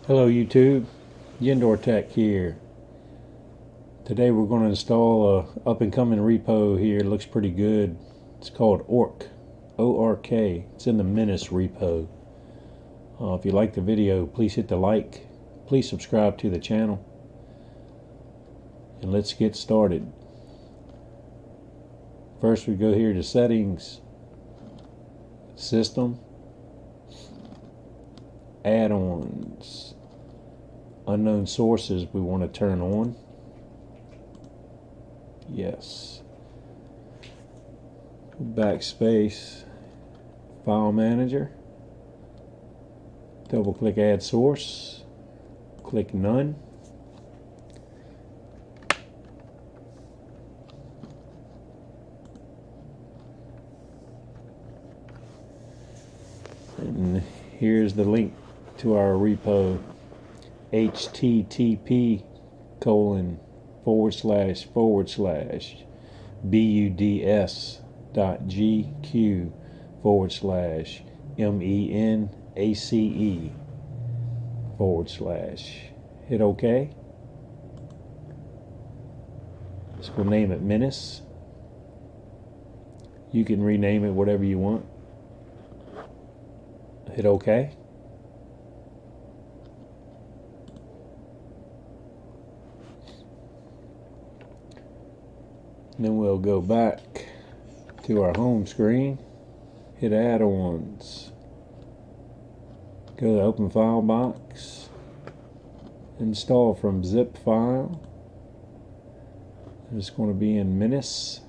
Hello YouTube, Yendor Tech here. Today we're going to install a up and coming repo here. It looks pretty good. It's called Ork, O-R-K. It's in the Menace repo. If you like the video, please hit the like. Please subscribe to the channel. And let's get started. First we go here to Settings, System, Add-ons. Unknown sources we want to turn on. Yes. Backspace. File Manager. Double click Add Source. Click None. And here's the link to our repo. http://buds.gq/menace/. Hit OK. So we'll name it Menace. You can rename it whatever you want. Hit OK. Then we'll go back to our home screen, hit Add-ons, go to Open File Box, install from zip file. It's going to be in Menace,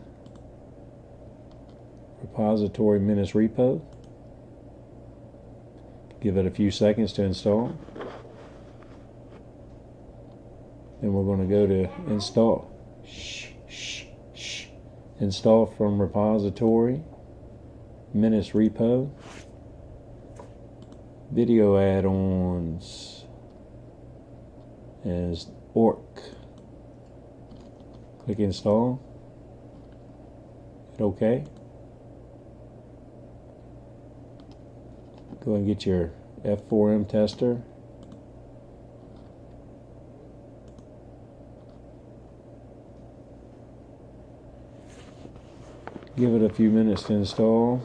repository Menace repo. Give it a few seconds to install. Then we're going to go to Install. Install from repository Menace repo. Video add-ons as Ork. Click Install. Hit OK. Go and get your F4M tester. Give it a few minutes to install.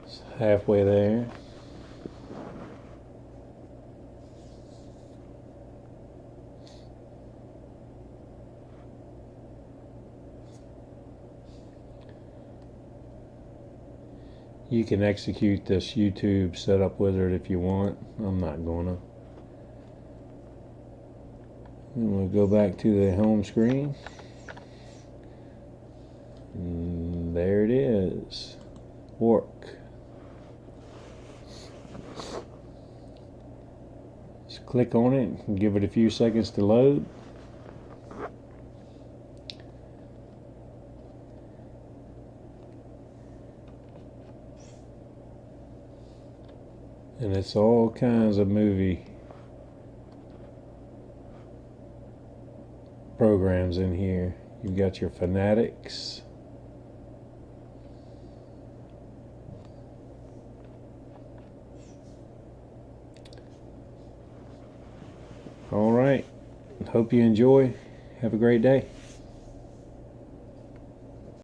It's halfway there. You can execute this YouTube setup wizard if you want. I'm not gonna. And we'll go back to the home screen. And there it is. Ork. Just click on it and give it a few seconds to load. And it's all kinds of movie programs in here. You've got your Fanatics. All right. Hope you enjoy. Have a great day.